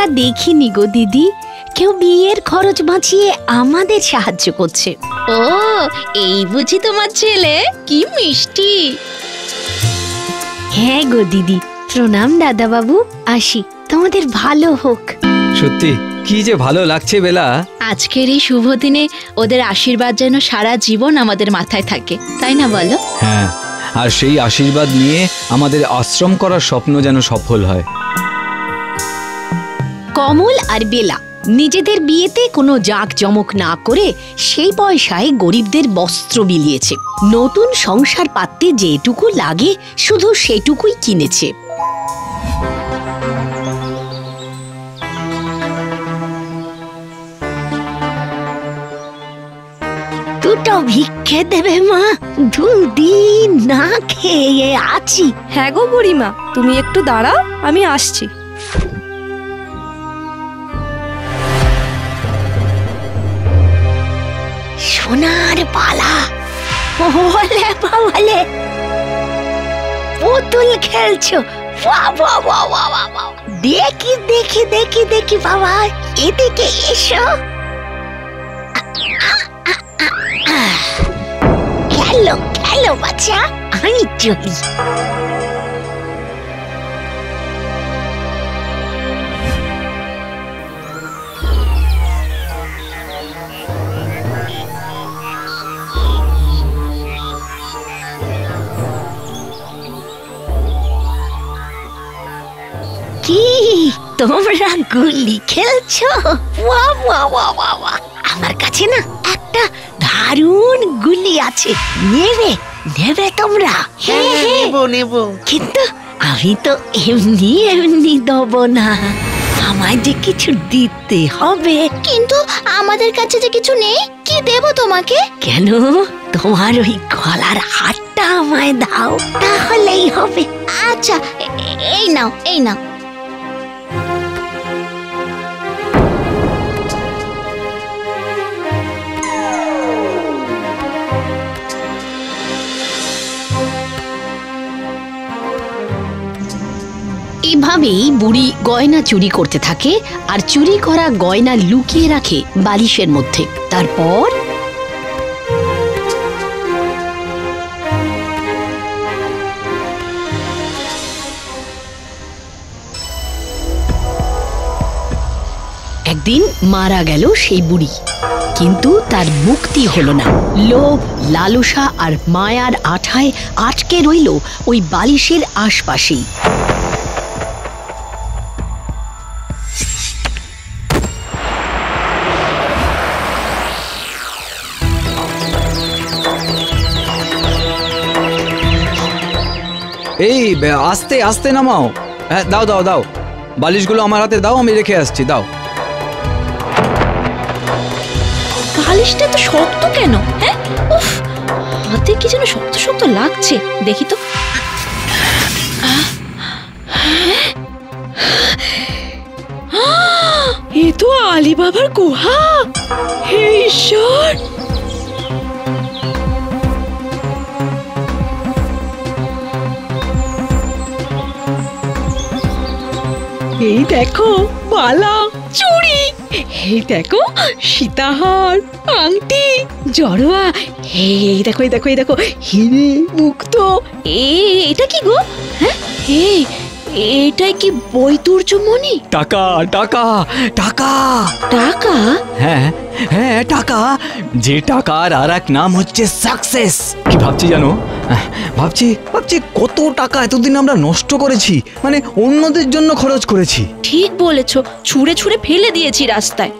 এমনটা দেখিনি গো দিদি। কেউ বিয়ের খরচ বাঁচিয়ে আমাদের সাহায্য করছে। ও, এই বুঝি তোমার ছেলে? কি মিষ্টি। হ্যাঁ গো দিদি, প্রণাম দাদা বাবু, আসি, তোমাদের ভালো হোক। সত্যি কি যে ভালো লাগছে বেলা। আজকের এই শুভ দিনে ওদের আশীর্বাদ যেন সারা জীবন আমাদের মাথায় থাকে, তাই না বলো? হ্যাঁ, আর সেই আশীর্বাদ নিয়ে আমাদের আশ্রম করার স্বপ্ন যেন সফল হয়। কমল আর বেলা নিজেদের বিয়েতে কোনো জাঁকজমক না করে সেই পয়সায় গরিবদের বস্ত্র বিলিয়েছে। নতুন সংসার পাততে যেটুকু লাগে শুধু সেটুকুই কিনেছে। দুটো ভিক্ষে দেবে মা? 2 দিন না খেয়ে আছি। হ্যাঁ গো বুড়িমা, তুমি একটু দাঁড়াও, আমি আসছি। সোনার বালা, ওলে বাবালে, পুতুল খেলছো? বাহ বাহ বাহ বাহ বাহ বাহ। দেখি দেখি দেখি দেখি বাবা, এদিকে এসো। খেলো খেলো বাচ্চা, আমি চলি। কি তোমরা গুলি খেলছো? বাহ বাহ বাহ বাহ বাহ। আমার কাছে না একটা দারুণ গুলি আছে, নেবে নেবে তোমরা? হ্যাঁ নেব নেব। কিন্তু আমি তো এমনি এমনি দেবো না, আমায় যে কিছু দিতে হবে। কিন্তু আমাদের কাছে যে কিছু নেই, কি দেব তোমাকে? কেন, তোমার ওই গলার হারটা আমায় দাও, তাহলেই হবে। আচ্ছা, এই নাও এই নাও। এভাবেই বুড়ি গয়না চুরি করতে থাকে, আর চুরি করা গয়না লুকিয়ে রাখে বালিশের মধ্যে। তারপর একদিন মারা গেল সেই বুড়ি, কিন্তু তার মুক্তি হলো না। লোভ, লালসা আর মায়ার আঠায় আটকে রইল ওই বালিশের আশপাশেই। এই আস্তে আস্তে নামাও। হ্যাঁ দাও দাও দাও, বালিশগুলো আমার হাতে দাও, আমি রেখে আসছি, দাও। বালিশটা তো শক্ত কেন? হ্যাঁ, উফ, হাতে কি যেন শক্ত শক্ত লাগছে, দেখি তো। এ তো আলী বাবার গুহা। হে ঈশ্বর! এই দেখো মালা, চুড়ি, এই দেখো সীতাহার, আংটি, জড়োয়া, এই দেখো এই দেখো এই দেখো হিরে, মুক্ত। এটা কি গো? হ্যাঁ, এটাই কি বৈদুর্যমণি? টাকা টাকা টাকা টাকা? হ্যাঁ হ্যাঁ টাকা, যে টাকার আর এক নাম হচ্ছে সাকসেস। কি ভাবছি জানো, ভাবছি ভাবছি কত টাকা এতদিন আমরা নষ্ট করেছি, মানে অন্যদের জন্য খরচ করেছি। ঠিক বলেছো, ছুঁড়ে ছুঁড়ে ফেলে দিয়েছি রাস্তায়।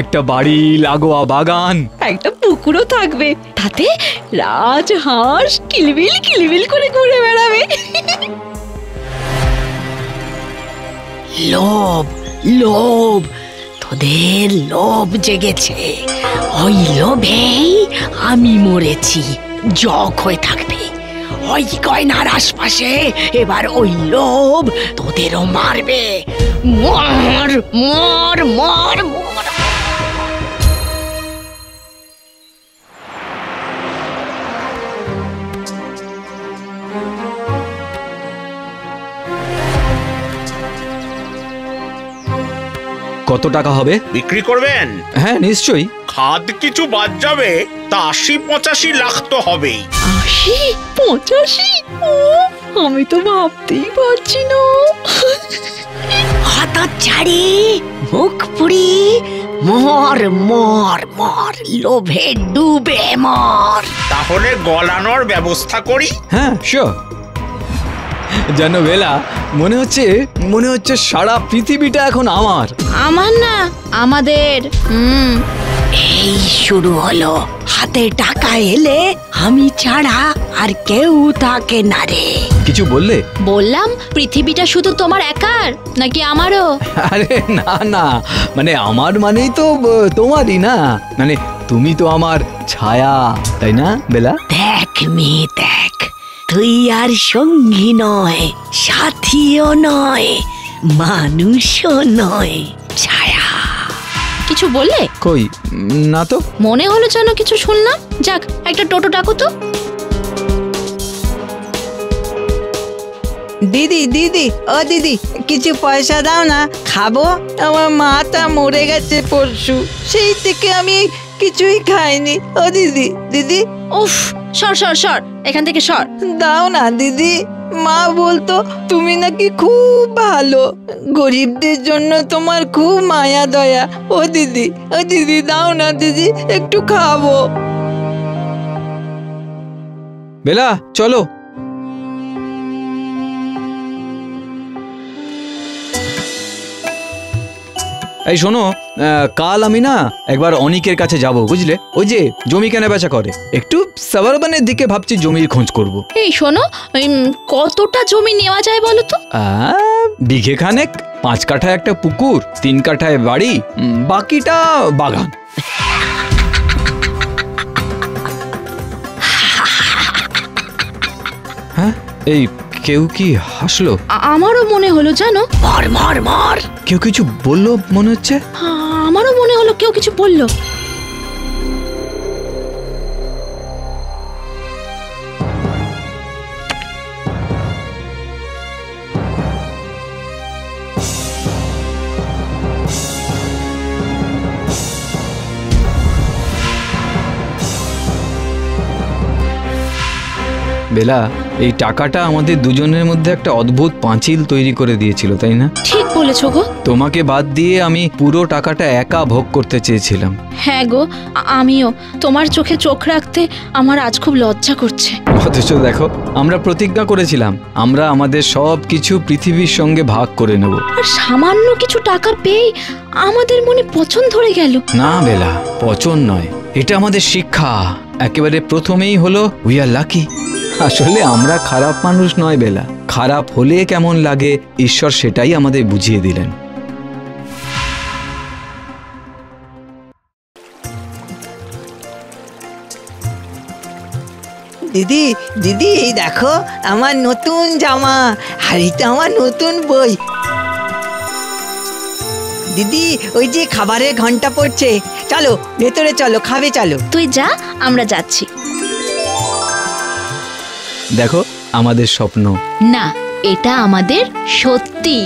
একটা বাড়ি, লাগোয়া বাগান, একটা পুকুরও থাকবে, তাতে রাজহাঁস কিলবিল কিলবিল করে ঘুরে বেড়াবে। লোভ লোভ, তোদের লোভ জেগেছে, ওই লোভেই আমি মরেছি। জগ হয়ে থাকবে ওই গয়নার আশপাশে, এবার ওই লোভ তোদেরও মারবে। মর মর মর মর। কত টাকা হবে? বিক্রি করবেন? হ্যাঁ নিশ্চয়ই। খাদ কিছু বাদ যাবে, তা ৮০-৮৫ লাখ তো হবেই। ৮০-৮৫? ও, আমি তো ভাবতেই পারছি না। হঠাৎ ছাড়ি মুখ পুরি, মর মর মর, লোভে ডুবে মর। তাহলে গলানোর ব্যবস্থা করি। হ্যাঁ শিওর। জানো বেলা, মনে হচ্ছে সারা পৃথিবীটা এখন আমার। আমার না, আমাদের। এই শুরু হলো। হাতে টাকা এলে আমি ছাড়া আর কেউ থাকে না রে। কিছু বললে? বললাম পৃথিবীটা শুধু তোমার একার নাকি আমারও? আরে না না, মানে আমার মানেই তো তোমারই না, মানে তুমি তো আমার ছায়া, তাই না বেলা? দেখ মেয়ে দেখ, তুই আর সঙ্গী নয়, সাথীও নয়, মানুষও নয়, ছায়া। কিছু বললে? কই না তো। মনে হলো যেন কিছু শুনলাম। যাক, একটা টোটো ডাকো তো। দিদি দিদি, ও দিদি, কিছু পয়সা দাও না, খাবো। আমার মাটা মরে গেছে পরশু, সেই থেকে আমি কিছুই খাইনি। ও দিদি দিদি, উফ, সর সর সর, এখান থেকে সর। দাও না দিদি। মা বলতো তুমি নাকি খুব ভালো, গরিবদের জন্য তোমার খুব মায়া দয়া। ও দিদি দাও না দিদি, একটু খাবো। বেলা চলো। এই শোনো, কাল আমি না একবার অনিকের কাছে যাব, বুঝলে? ওই যে জমি কেনা বেচা করে, একটু সাভারবানের দিকে ভাবছি জমির খোঁজ করব। এই শোনো, কতটা জমি নেওয়া যায় বলো তো? বিঘে খানেক, 5 কাঠায় একটা পুকুর, 3 কাঠায় বাড়ি, বাকিটা বাগান। হ্যাঁ, এই কেউ কি হাসলো? আমারও মনে হলো জানো। মর মর মর। কেউ কিছু বললো মনে হচ্ছে। আমারও মনে হলো কেউ কিছু বললো। বেলা, এই টাকাটা আমাদের দুজনের মধ্যে একটা অদ্ভুত পাঁচিল তৈরি করে দিয়েছিল, তাই না? ঠিক বলেছো গো। তোমাকে বাদ দিয়ে আমি পুরো টাকাটা একা ভোগ করতে চেয়েছিলাম। হ্যাঁ গো, আমিও। তোমার চোখে চোখ রাখতে আমার আজ খুব লজ্জা করছে। অথচ দেখো, আমরা প্রতিজ্ঞা করেছিলাম আমরা আমাদের সব কিছু পৃথিবীর সঙ্গে ভাগ করে নেব। আর সামান্য কিছু টাকা পেয়ে আমাদের মনে পছন ধরে গেল। না বেলা, পচন নয়, এটা আমাদের শিক্ষা। একেবারে প্রথমেই হলো উই আর লাকি। আসলে আমরা খারাপ মানুষ নয় বেলা, খারাপ হলে কেমন লাগে ঈশ্বর সেটাই আমাদের বুঝিয়ে দিলেন। দিদি দিদি, এই দেখো আমার নতুন জামা, আর এটা আমার নতুন বই। দিদি, ওই যে খাবারের ঘন্টা পড়ছে, চলো ভেতরে চলো, খাবে চলো। তুই যা, আমরা যাচ্ছি। দেখো আমাদের স্বপ্ন। না, এটা আমাদের সত্যি।